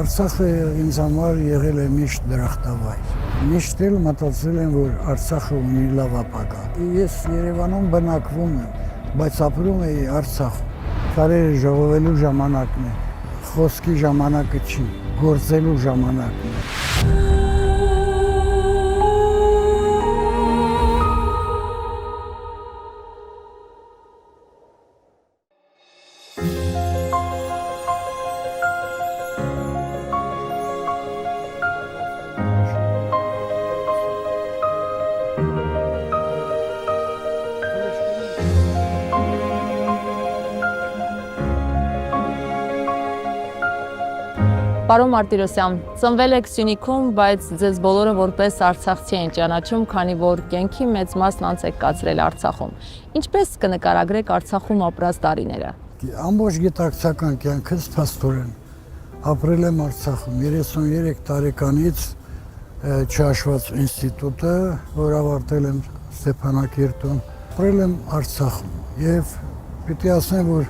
Արցախը ինձ համար եղել է միշտ դրախտավայր։ Միշտ էլ մտածել եմ, որ Արցախը ունի լավ ապագա։ Ես Երևանում բնակվում եմ, բայց ապրում էի Արցախում։ Քարերը ժողովելու ժամանակն է, խոսքի ժամանակը չի, գործելու ժամանակն է։ Պարոն Մարտիրոսյան, ծնվել եք Սյունիքում, բայց ձեզ բոլորը որպես արցախցի են ճանաչում, քանի որ կյանքի մեծ մասն անց եք կացրել Արցախում։ Ինչպես կնկարագրեք Արցախում ապրած տարիները։ Ամբողջ գիտակցական կյանքս փաստորեն ապրել եմ Արցախում 33 տարեկանից չհաշված ինստիտուտը, որ ավարտել եմ Ստեփանակերտում, ապրել եմ Արցախում եւ պիտի ասեմ, որ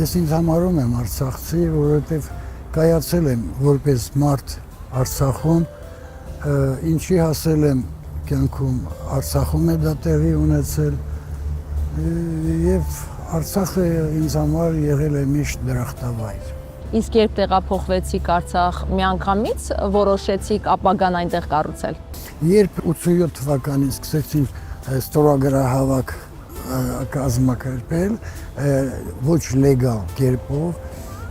ես ինձ համարում եմ արցախցի, որովհետեւ կայացել եմ որպես մարդ Արցախում, ինչի հասել եմ կյանքում Արցախում է դա տեղի ունեցել եւ Արցախը ինձ համար եղել է միշտ դրախտավայր։ Իսկ երբ տեղափոխվեցիք Արցախ, միանգամից որոշեցիք ապագան այնտեղ կառուցել։ Երբ 87 թվականին սկսեցին ստորագրահավաք կազմակերպել, ոչ լեգալ կերպով,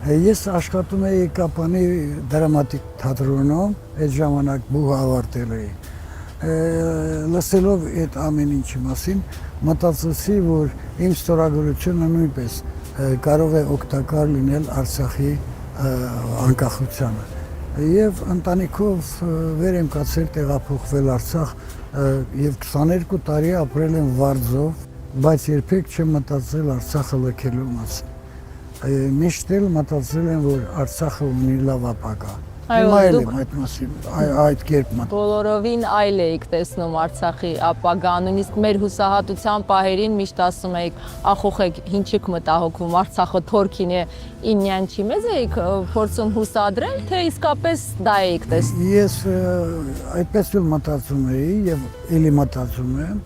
ես աշխատում էի Կապանի դրամատիկ թատրոնում, այդ ժամանակ բուհ ավարտել էի։ Լսելով այդ ամեն ինչի մասին, մտածեցի, որ իմ ստորագրությունը նույնպես կարող է օգտակար լինել Արցախի անկախությանը։ Եվ ընտանիքով վեր եմ կացել տեղափոխվել Արցախ եւ 22 տարի ապրել եմ Վարձով, բայց երբեք չեմ մտածել Արցախը լքելու մասին։ Միշտ էլ մտածել եմ, որ Արցախը ունի լավ ապագա։ Հիմա էլ եմ այդ մասին, այդ կերպ մտածում։ Բոլորովին այլ էիք տեսնում Արցախի ապագան, նույնիսկ մեր հուսահատության պահերին միշտ ասում էիք, ախոխեք, ինչիք մտահոգվում, Արցախը թորքին է, ինյան չի, մեզ էիք փորձում հուսադրել, թե իսկապես դա էիք տեսնում։ Ես այդպես էլ մտածում էի եւ էլի մտածում եմ։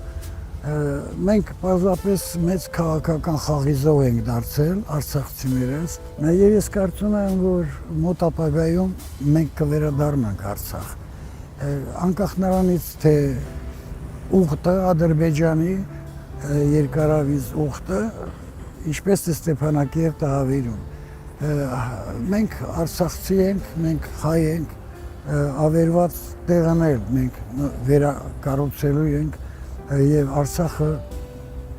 Մենք պարզապես մեծ քաղաքական խաղիզող ենք դարձել արցախցիներս, եւ ես կարծում եմ, որ մոտ ապագայում մենք կվերադառնանք Արցախ։ Անկախ նրանից, թե ուխտը Ադրբեջանի երկարավիզ ուխտը, ինչպես է Ստեփանակերտը հավերում։ Մենք արցախցի ենք, մենք հայ ենք, ավերված տեղանել մենք վերակառուցելու ենք եւ Արցախը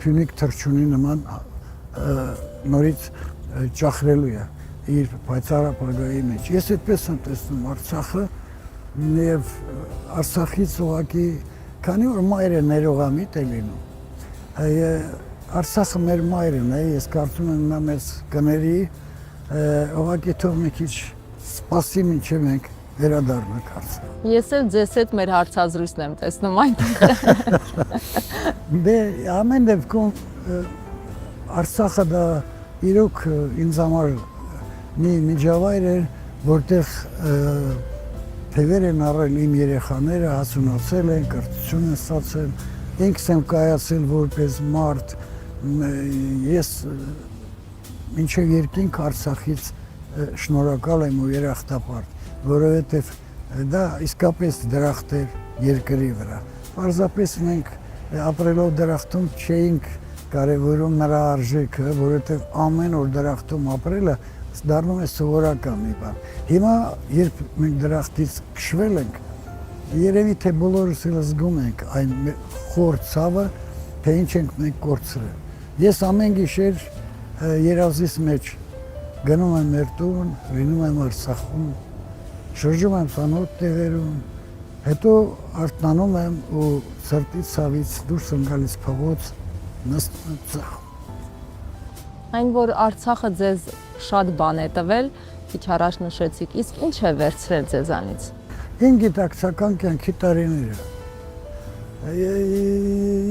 Փյունիկ թռչունի նման նորից ճախրելու է իր պայծառ ապագայի մեջ։ Ես այդպես եմ տեսնում Արցախը եւ Արցախից ուղղակի քանի որ մայրը ներողամիտ է լինում։ Արցախը մեր մայրն է, ես կարծում եմ նա մեզ կների, ուղղակի թող մի քիչ սպասի մինչեւ մենք վերադառնանք Արցախ։ Ես էլ ձեզ հետ մեր հարցազրույցն եմ տեսնում այնտեղ։ Դե ամեն դեպքում Արցախը դա իրոք ինձ համար մի միջավայր էր, որտեղ թևեր են առել իմ երեխաները, հասունացել են, կրթություն են ստացել, ինքս եմ կայացել որպես մարդ, ես մինչև երկինք Արցախից շնորհակալ եմ ու երախտապարտ, որովհետև դա իսկապես դրախտ էր երկրի վրա։ Պարզապես մենք ապրելով դրախտում չէինք կարևորում նրա արժեքը, որովհետև ամեն օր դրախտում ապրելը դառնում է սովորական մի բան։ Հիմա երբ մենք դրախտից քշվել ենք, երևի թե բոլորս էլ զգում ենք այն խոր ցավը, թե ինչ ենք մենք կորցրել։ Ես ամեն գիշեր երազիս մեջ գնում եմ մեր տուն, լինում եմ Արցախում, շրջում եմ ծանոթ տեղերում, հետո արթնանում եմ ու սրտի ցավից դուրս եմ գալիս փողոց, նստում եմ ծխում։ Այն որ Արցախը ձեզ շատ բան է տվել, քիչ առաջ նշեցիք, իսկ ինչ է վերցրել ձեզանից։ Իմ գիտակցական կյանքի տարիները։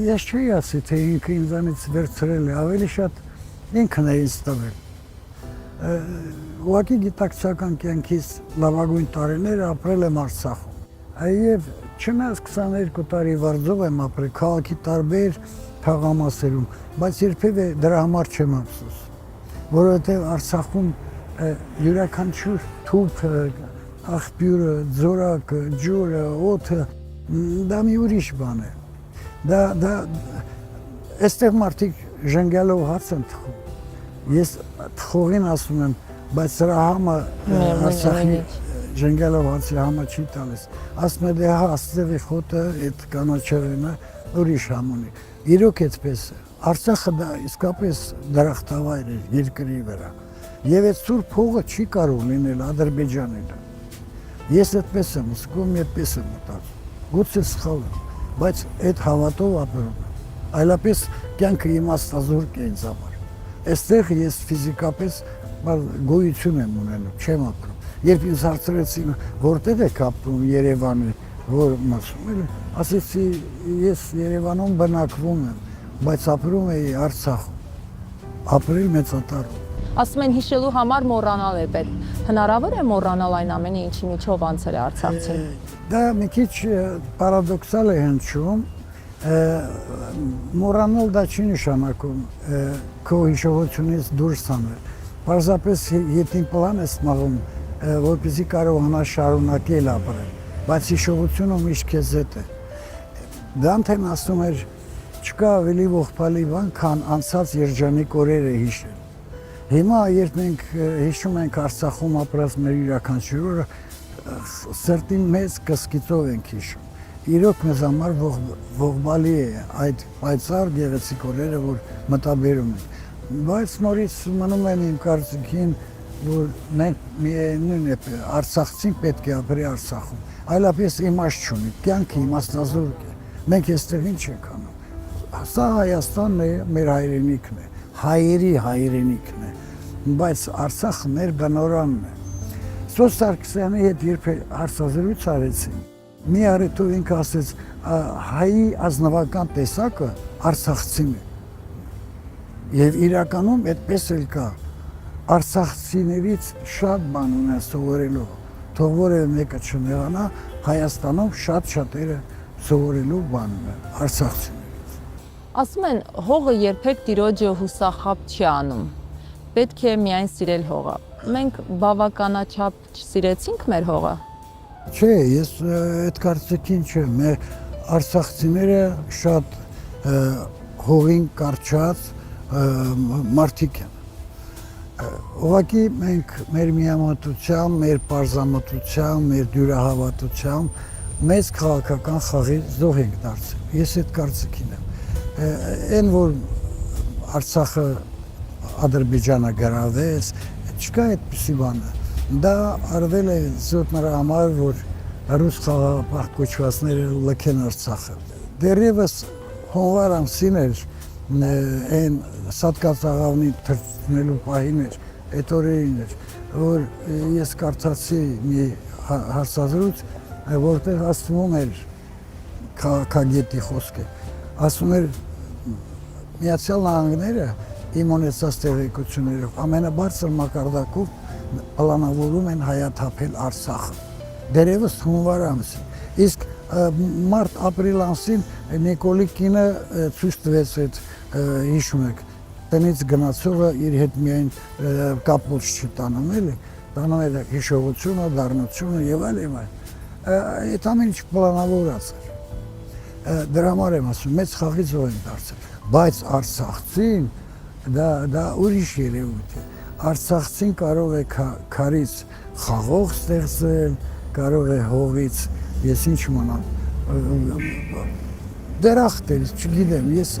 Ես չի ասի, թե ինքը ինձանից վերցրել է, ավելի շատ ինքն է ինձ տվել։ ուղղակի գիտակցական կյանքից լավագույն տարիները ապրել եմ Արցախում։ Եվ չնայած 22 տարի վարձով եմ ապրել քաղաքի տարբեր թաղամասերում, բայց երբևէ դրա համար չեմ ափսոս, որովհետև Արցախում յուրաքանչյուր թուփը, աղբյուրը, ձորակը, ջուրը, օդը դա մի ուրիշ բան է։ Դա այստեղ մարդիկ ժենգյալով հաց են թխում։ Ես թխողին ասում եմ, բայց սրա համը Արցախի ժենգյալով հացի համը չի տալիս։ Ասում է դե հա աստեղի խոտը, այդ կանաչեղենը ուրիշ համ ունի։ Իրոք այդպես է։ Արցախը դա իսկապես դրախտավայր է երկրի վրա։ Եվ այդ սուրբ հողը չի կարող լինել Ադրբեջանի դա։ Ես այդպես եմ զգում, այդպես եմ մտածում։ Գուցե սխալ եմ, բայց այդ հավատով ապրում եմ։ Այլապես կյանքը իմաստազուրկ է ինձ համար։ Այստեղ ես ֆիզիկապես գոյություն եմ ունենում, չեմ ապրում։ Երբ ինձ հարցրեցին, որտեղ եք ապրում Երևանի, որ մասում եմ, ասեցի ես Երևանում բնակվում եմ, բայց ապրում էի Արցախում, ապրել մեծատարում։ Ասում են հիշելու համար մոռանալ է պետք։ Հնարավոր է մոռանալ այն ամենը, ինչի միջով անցել է արցախցին։ Դա մի քիչ պարադոքսալ է հնչում, մոռանալ դա չի նշանակում քո հիշողությունից դուրս հանել։ Պարզապես ետին պլան ես մաղում, որպեսզի կարողանաս շարունակել ապրել, բայց հիշողությունը միշտ քեզ հետ է։ Դանթեն ասում էր, չկա ավելի ողբալի բան, քան անցած երջանիկ օրերը հիշել։ Հիմա երբ մենք հիշում ենք Արցախում ապրած մեր յուրաքանչյուր օրը, սրտին մեծ կսկիծով ենք հիշում։ Իրոք մեզ համար ողբալի է այդ պայծառ գեղեցիկ օրերը, որ մտաբերում ենք։ Բայց նորից մնում եմ իմ կարծիքին, որ մենք միևնույն է արցախցին պետք է ապրի Արցախում։ Այլապես իմաստ չունի, կյանքը իմաստազուրկ է։ Մենք այստեղ ինչ ենք անում։ Սա Հայաստանն է, մեր հայրենիքն է, հայերի հայրենիքն է, բայց Արցախը մեր բնորանն է։ Սոս Սարգսյանի հետ երբ հարցազրույց արեցին, մի առիթով ինքը ասեց, հայի ազնվական տեսակը արցախցին է։ Եվ իրականում այդպես էլ կա, արցախցիներից շատ բան ունեն սովորելու, թող որևէ մեկը չնեղանա, Հայաստանում շատ-շատերը սովորելու բան ունեն արցախցիներից։ Ասում են, հողը երբեք տիրոջը հուսախապ չի անում, պետք է միայն սիրել հողը։ Մենք բավականաչափ չսիրեցինք մեր հողը։ Չէ, ես այդ կարծիքին չեմ, մեր արցախցիները շատ հողին կարճած մարդիկ են։ Ուղղակի մենք մեր միամտությամբ, մեր պարզամտությամբ, մեր դյուրահավատությամբ մեծ քաղաքական խաղի զոհ ենք դարձել։ Ես այդ կարծիքին եմ։ Այն որ Արցախը Ադրբեջանը գրավեց, չկա այդպիսի բանը։ Դա արվել է զուտ նրա համար, որ ռուս խաղաղապահ կոչվածները լքեն Արցախը։ Դեռևս հունվար ամսին էր այն սատկածաղավնի թրծնելու պահին էր, այդ օրերին էր, որ ես կարծացի մի հարցազրույց, որտեղ ասվում էր քաղաքագետի խոսքը, ասում էր Միացյալ Նահանգները իմ ունեցած տեղեկություններով ամենաբարձր մակարդակով պլանավորում են հայաթափել Արցախը։ Դերևս հունվար ամսին։ Իսկ մարտ-ապրիլ ամսին Նիկոլի կինը ցույց տվեց այդ հիշում եք, տնից գնացողը իր հետ միայն կապոց չտանում էլի, տանում էր հիշողությունը, դառնությունը եւ այլն։ Այդ ամեն ինչ պլանավորած էր։ Դրա համար եմ ասում, մեծ խաղի զոհ են դարձել, բայց Արցախցին դա ուրիշ երևույթ է։ Արցախցին կարող է քարից խաղող ստեղծել, կարող է հողից, ես ինչ մնամ, դերախտել, չգիտեմ, ես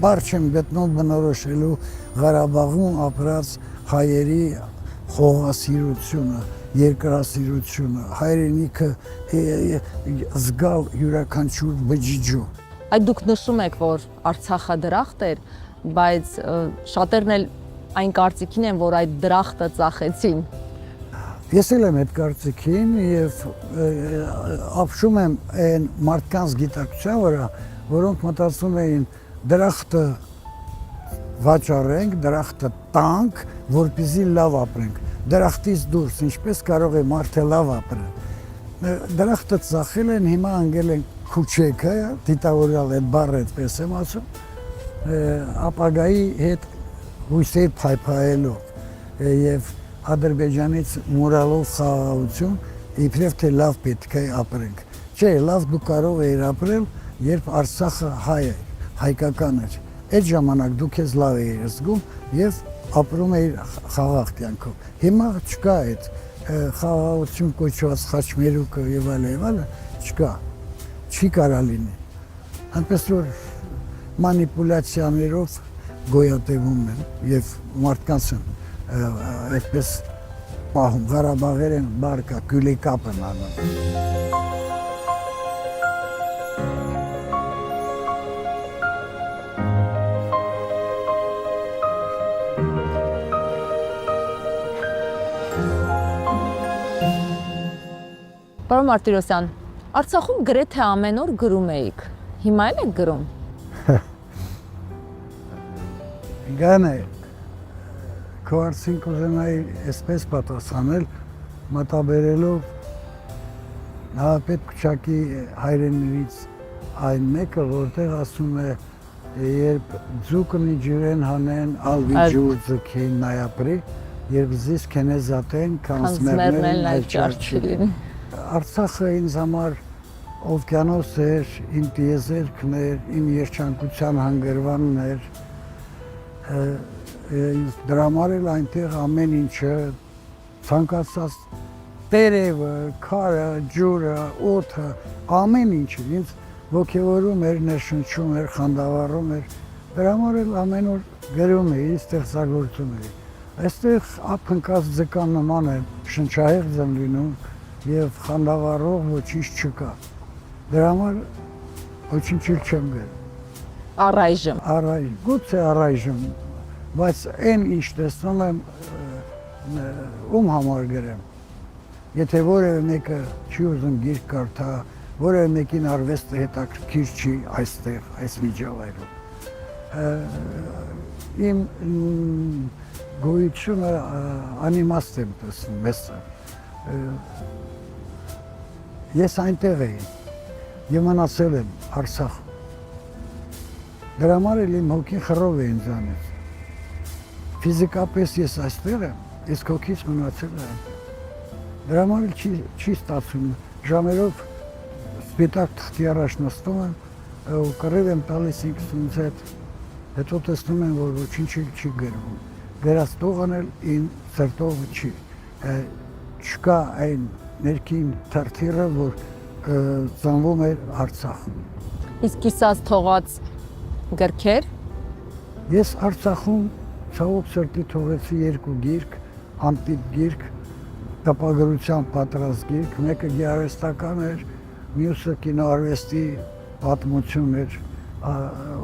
բառ չեմ գտնում բնորոշելու Ղարաբաղում ապրած հայերի հողասիրությունը, երկրասիրությունը, հայրենիքը զգալ յուրաքանչյուր բջիջով։ Այդ դուք նշում եք, որ Արցախը դրախտ էր, բայց շատերն էլ այն կարծիքին են, որ այդ դրախտը ծախեցին։ Ես էլ եմ այդ կարծիքին եւ ապշում եմ այն մարդկանց գիտակցության վրա, որոնք մտածում էին դրախտը վաճառենք, դրախտը տանք, որպեսզի լավ ապրենք։ Դրախտից դուրս ինչպես կարող է մարդը լավ ապրել։ Դրախտը ծախել են, հիմա անգել են քուչեքը, դիտավորյալ այդ բառը այդպես եմ ասում, ապագայի հետ հույսեր փայփայելով եւ Ադրբեջանից մորալով խաղաղություն, իբրև թե լավ պետք է ապրենք։ Չէ, լավ դու կարող ես ապրել, երբ Արցախը հայ է, հայկական էր։ Այդ ժամանակ դու քեզ լավ էիր զգում եւ ապրում էիր խաղաղ կյանքով։ Հիմա չկա այդ խաղաղություն կոչված խաչմերուկը եւ այլն, չկա։ Չի կարա լինի։ Այնպես որ մանիպուլյացիաներով գոյատևում են եւ մարդկանց են այդպես պահում, Ղարաբաղերեն բարկա, գյուլի կապ են անում։ Պարոն Մարտիրոսյան, Արցախում գրեթե ամեն օր գրում էիք, հիմա էլ եք գրում։ Գանը քո հարցին կուզենայի այսպես պատասխանել, մտաբերելով Նահապետ Քուչակի հայրենիից այն մեկը, որտեղ ասում է, երբ ձուկնի ջրեն հանեն, ալվի ջուր ձգին նայապրի, երբ զիս կենեզատեն, կանսմերնեն այլ ճարչիլին։ Արցախը ինձ համար օվկիանոս էր, իմ տիեզերքն էր, իմ երջանկության հանգրվանն էր, դրա համար էլ այնտեղ ամեն ինչը ցանկացած տերևը, քարը, ջուրը, օդը, ամեն ինչը ինձ ոգևորում էր, ներշնչում էր, խանդավառում էր, դրա համար էլ ամեն օր գրում էի, ստեղծագործում էի։ Այստեղ ափնկած ձկան նման է, շնչահեղձ եմ լինում եւ խանդավառող ոչինչ չկա։ Դրա համար ոչինչ չեմ գրում։ Առայժմ։ Գուցե առայժմ, բայց այն ինչ տեսնում եմ ում համար գրեմ։ Եթե որևէ մեկը չի ուզում գիրք կարդա, որևէ մեկին արվեստը հետաքրքիր չի այստեղ, այս միջավայրում։ Իմ գոյությունը անիմաստ եմ տեսնում մեզ։ Ես այնտեղ էի եւ մնացել եմ Արցախում։ Դրա համար էլ իմ հոգին խռով է ինձանից։ Ֆիզիկապես ես այստեղ եմ, իսկ հոգից մնացել եմ։ Դրա համար էլ չի ստացվում։ Ժամերով սպիտակ թղթի առաջ նստում եմ ու կռիվ եմ տալիս ինքս հետ, հետո տեսնում եմ, որ ոչինչ չի գրվում։ Գրած տողն էլ իմ սրտով չի։ Չկա այն ներքին թրթիրը, որ ծնվում էր Արցախում։ Իսկ կիսած թողած գրքեր։ Ես Արցախում ցավոք սրտի թողեցի երկու գիրք, անտիպ գիրք, տպագրության պատրաստ գիրք, մեկը գեղարվեստական էր, մյուսը կինոարվեստի պատմություն էր,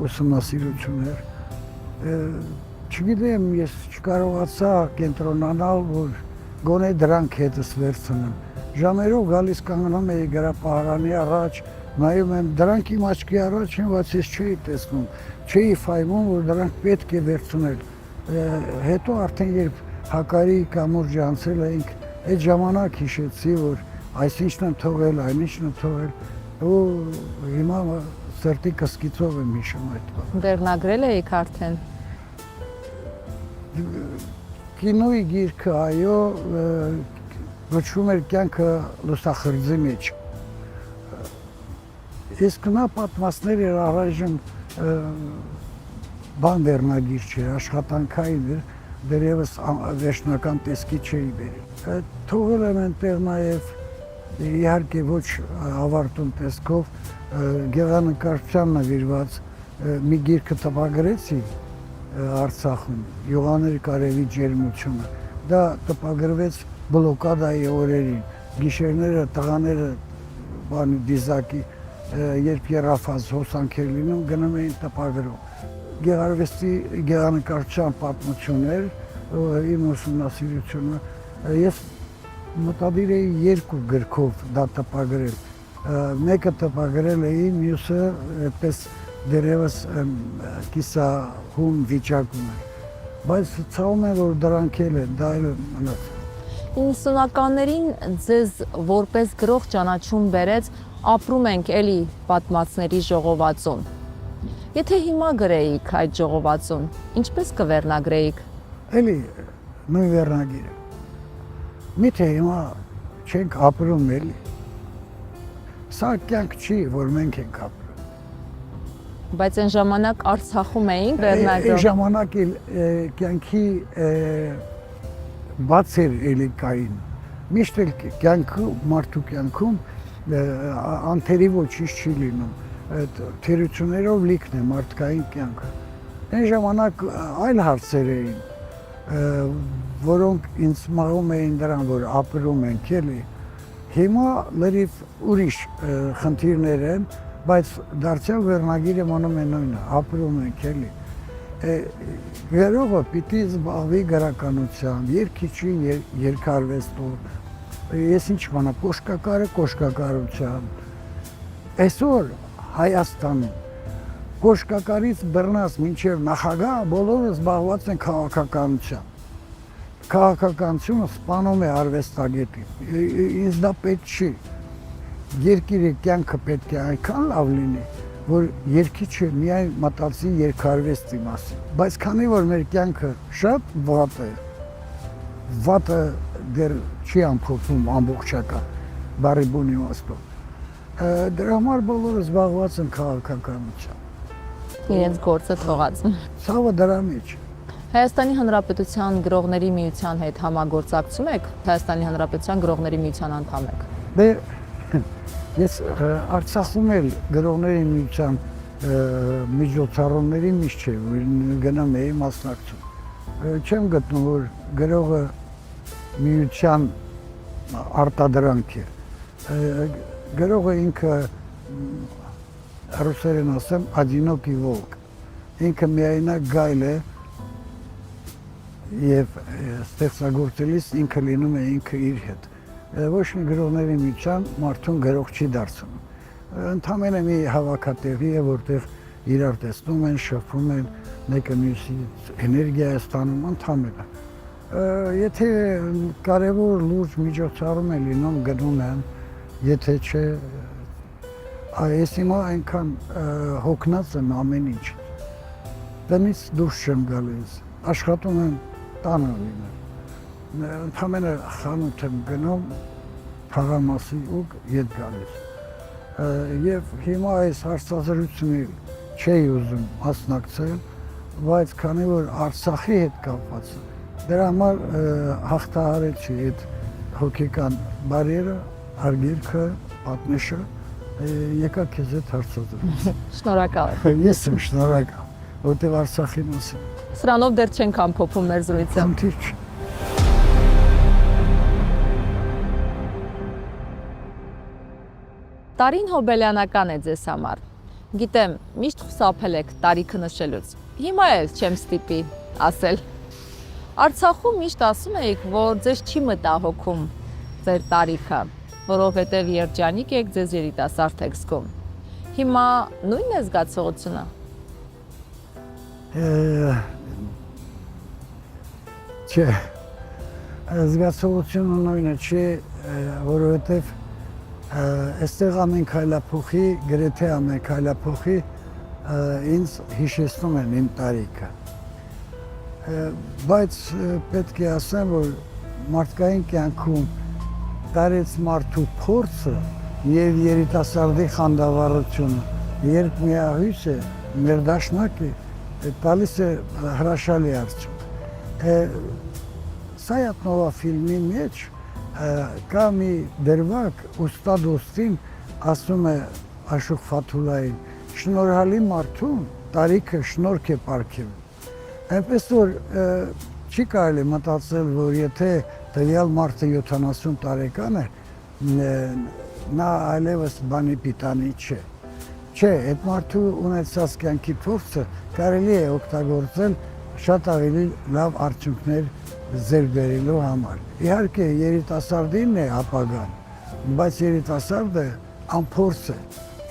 ուսումնասիրություն էր։ Չգիտեմ, ես չկարողացա կենտրոնանալ, որ գոնե դրանք հետս վերցնեմ։ Ժամերով գալիս կանգնում էի գրապահարանի առաջ, նայում եմ, դրանք իմ աչքի առաջ են, բայց ես չէի տեսնում, չէի ֆայմում, որ դրանք պետք է վերցնել։ Հետո արդեն երբ Հակարի կամուրջը անցել էինք, այդ ժամանակ հիշեցի, որ այսինչն եմ թողել, այնինչն եմ թողել, ու հիմա սրտի կսկիծով եմ հիշում այդ բանը։ Վերնագրել էիք արդեն։ Կինոյի գիրքը, այո, գոչվում էր կյանքը լուսախրձի մեջ։ Իսկ նա պատմածներ էր առայժմ բան վերնագիր չէր, աշխատանքային էր, դերևս վերջնական տեսքի չէի բերել։ Թողել եմ այնտեղ նաև իհարկե ոչ ավարտուն տեսքով գեղանկարչության նվիրված մի գիրքը տպագրեցի Արցախում, Յուղաներ Կարևի ջերմությունը։ Դա տպագրվեց բլոկադայի օրերին, գիշերները տղաները բանի դիզակի, երբ երաֆազ հոսանքեր լինում, գնում էին տպագրում։ Գեղարվեստի գեղանկարչության պատմություններ, իմ ուսումնասիրությունը, ես մտադիր էի երկու գրքով դա տպագրել։ Մեկը տպագրել էի, մյուսը այդպես դերևս կիսահում վիճակում է։ Բայց ցավում է, որ դրանք էլ են, դա էլ մնաց։ 90-ականներին ձեզ որպես գրող ճանաչում բերեց ապրում ենք էլի պատմածների ժողովածուն։ Եթե հիմա գրեիք այդ ժողովածուն, ինչպես կվերնագրեիք։ Էլի նույն վերնագիրը։ Միթե հիմա չենք ապրում էլի։ Սա կյանք չի, որ մենք ենք ապրում։ Բայց այն ժամանակ Արցախում էինք Այն վերնագրով։ ժամանակ էլ կյանքի բաց էր էլի կային։ Միշտ էլ կյանքում, մարդու կյանքում անթերի ոչինչ չի լինում։ Այդ թերություններով լիքն է մարդկային կյանքը։ Այն ժամանակ այլ հարցեր էին, որոնք ինձ մաղում էին դրան, որ ապրում ենք էլի։ Հիմա լրիվ ուրիշ խնդիրներ են, բայց դարձյալ վերնագիրը մնում է նույնը, ապրում ենք էլի։ Գրողը պիտի զբաղվի գրականությամբ, երգիչի երգարվեստով, ես ինչ բանա, կոշկակարը կոշկակարությամբ։ Այսօր Հայաստանում կոշկակարից բռնած մինչև նախագահ բոլորը զբաղված են քաղաքականությամբ։ Քաղաքականությունը սպանում է արվեստագետին, ինձ դա պետք չի։ Երկիրը կյանքը պետք է այնքան լավ լինի, որ երգիչը միայն մտածի երգարվեստի մասին։ Բայց քանի որ մեր կյանքը շատ վատը դեռ չի ամփոփվում ամբողջական, բառի բուն իմաստով, դրա համար բոլորը զբաղված են քաղաքականությամբ։ Իրենց գործը թողած։ Ցավը դրա մեջ է։ Հայաստանի Հանրապետության գրողների միության հետ համագործակցում եք, Հայաստանի Հանրապետության գրողների միության անդամ եք։ Դե ես Արցախում էլ գրողների միության միջոցառումների միշտ չէ, գնում էի մասնակցում։ Չեմ գտնում, որ գրողը միության արտադրանք է։ Գրողը ինքը ռուսերեն ասեմ, одинокий волк։ Ինքը միայնակ գայլ է եւ ստեղծագործելիս ինքը լինում է ինքը իր հետ։ Ոչ մի գրողների միության մարդուն գրող չի դարձնում։ Ընդամենը մի հավաքատեղի է, որտեղ իրար տեսնում են, շփվում են, մեկը մյուսից էներգիա է ստանում, ընդամենը։ Եթե կարևոր լուրջ միջոցառում է լինում, գնում են, եթե չէ, ես հիմա այնքան հոգնած եմ ամեն ինչ։ Տնից դուրս չեմ գալիս, աշխատում եմ տանը լինել։ Ընդամենը խանութ եմ գնում, թաղամասի ու ետ գալիս։ Եվ հիմա այս հարցազրույցին չէի ուզում մասնակցել, բայց քանի որ Արցախի հետ կապված է, դրա համար հաղթահարեցի այդ հոգեկան բարիերը, արգելքը, պատնեշը, եկա քեզ հետ հարցազրույց։ Շնորհակալ եմ։ Ես եմ շնորհակալ, որտեղ Արցախի մասին։ Սրանով դեռ չենք ամփոփում մեր զրույցը։ Խնդիր չի։ Տարին հոբելյանական է ձեզ համար։ Գիտեմ, միշտ խուսափել եք տարիքը նշելուց։ Հիմա էլ չեմ ստիպի ասել։ Արցախում միշտ ասում եք, որ ձեզ չի մտահոգում ձեր տարիքը, որովհետև երջանիկ եք, ձեզ երիտասարդ եք զգում։ Հիմա նույնն է զգացողությունը։ Չէ, զգացողությունը նույնը չէ, որովհետև այստեղ ամեն քայլափոխի, գրեթե ամեն քայլափոխի ինձ հիշեցնում են իմ տարիքը։ Բայց պետք է ասեմ, որ մարդկային կյանքում տարեց մարդու փորձը եւ երիտասարդի խանդավառությունը, երբ միահույս է, ներդաշնակ է, տալիս է հրաշալի արդյունք։ Սայատնովա ֆիլմի մեջ կա մի դրվագ ուստա դոստին ասում է Աշոկ Ֆաթուլային, շնորհալի մարդուն տարիքը շնորհք է պարգևում։ Այնպես որ չի կարելի մտածել, որ եթե տվյալ մարդը 70 տարեկան է, նա այլևս բանի պիտանի չէ։ Չէ, այդ մարդու ունեցած կյանքի փորձը կարելի է օգտագործել շատ ավելի լավ արդյունքներ ձեռք բերելու համար։ Իհարկե երիտասարդինն է ապագան, բայց երիտասարդը անփորձ է։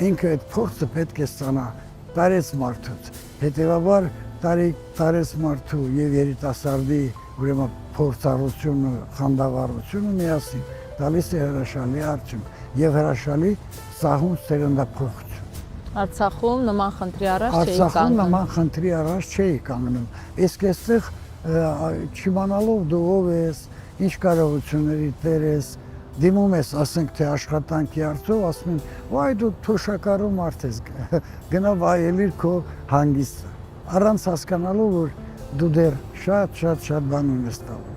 Ինքը այդ փորձը պետք է ստանա տարեց մարդուց։ Հետևաբար տարեց մարդու եւ երիտասարդի ուրեմն փորձառությունը, խանդավառությունը միասին տալիս է հրաշալի արդյունք եւ հրաշալի սահուն սերնդափոխություն։ Արցախում նման խնդրի առաջ չէի Արցախում կանգնում։ նման խնդրի առաջ չէի կանգնում։ Իսկ այստեղ չիմանալով դու ով ես, ինչ կարողությունների տեր ես, դիմում ես, ասենք թե աշխատանքի արդյոք, ասում են, «Վայ դու թոշակառու մարդ ես, գնա վայելիր քո հանգիստը»։ Առանց հասկանալու, որ դու դեռ շատ բան ունես տալու։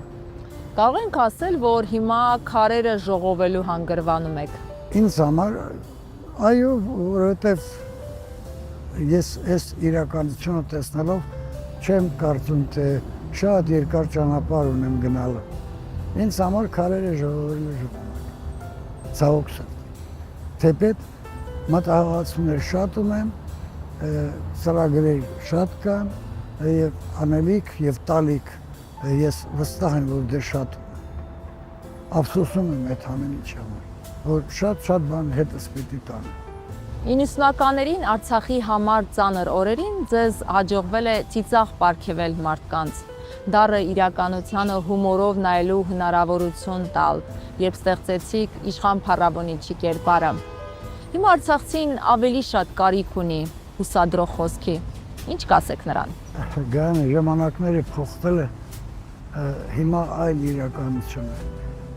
Կարող ենք ասել, որ հիմա քարերը ժողովելու հանգրվանում եք։ Ինձ համար այո, որովհետև ես այս իրականությունը տեսնելով չեմ կարծում, թե շատ երկար ճանապարհ ունեմ գնալու։ Ինձ համար քարերը ժողովելու ժամանակ։ Ցավոք սրտի։ Թեպետ մտահղացումներ շատ ունեմ, ծրագրեր շատ կան եւ անելիք եւ տալիք ես վստահ եմ, որ դե շատ ունեմ։ Ափսոսում եմ այդ ամեն ինչի համար, որ շատ բան հետս պիտի տանեմ։ 90-ականներին Արցախի համար ծանր օրերին ձեզ հաջողվել է ծիծաղ պարգևել մարդկանց, դառը իրականությանը հումորով նայելու հնարավորություն տալ, երբ ստեղծեցիք իշխան փառաբանիչի կերպարը։ Հիմա արցախցին ավելի շատ կարիք ունի հուսադրող խոսքի։ Ինչ կասեք նրան։ Գանը ժամանակները փոխվել է, հիմա այլ իրականություն է։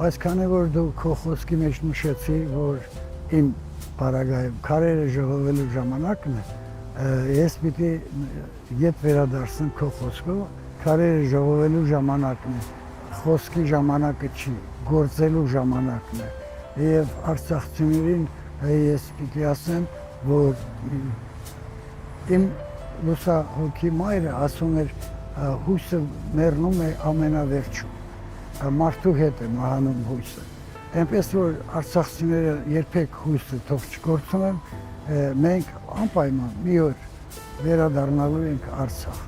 Բայց քանի որ դու քո խոսքի մեջ նշեցի, որ իմ բարագայում քարերը ժողովելու ժամանակն է, ես պիտի ետ վերադարձեմ քո խոսքով, քարերը ժողովելու ժամանակն է, խոսքի ժամանակը չի, գործելու ժամանակն է։ Եվ արցախցիներին ես պիտի ասեմ, որ իմ լուսահոգի մայրը ասում էր, հույսը մեռնում է ամենավերջում, մարդու հետ է մահանում հույսը։ Այնպես որ արցախցիները երբեք հույսը թող չկորցնեն, մենք անպայման մի օր վերադառնալու ենք Արցախ։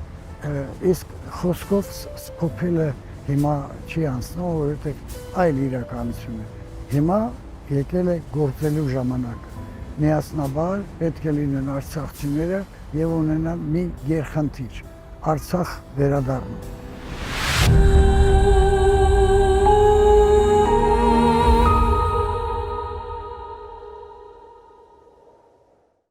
Իսկ խոսքով սփոփելը հիմա չի անցնում, որովհետև այլ իրականություն է։ Հիմա եկել է գործելու ժամանակը։ Միասնաբար պետք է լինեն արցախցիները եւ ունենան մի գերխնդիր՝ Արցախ վերադառնում։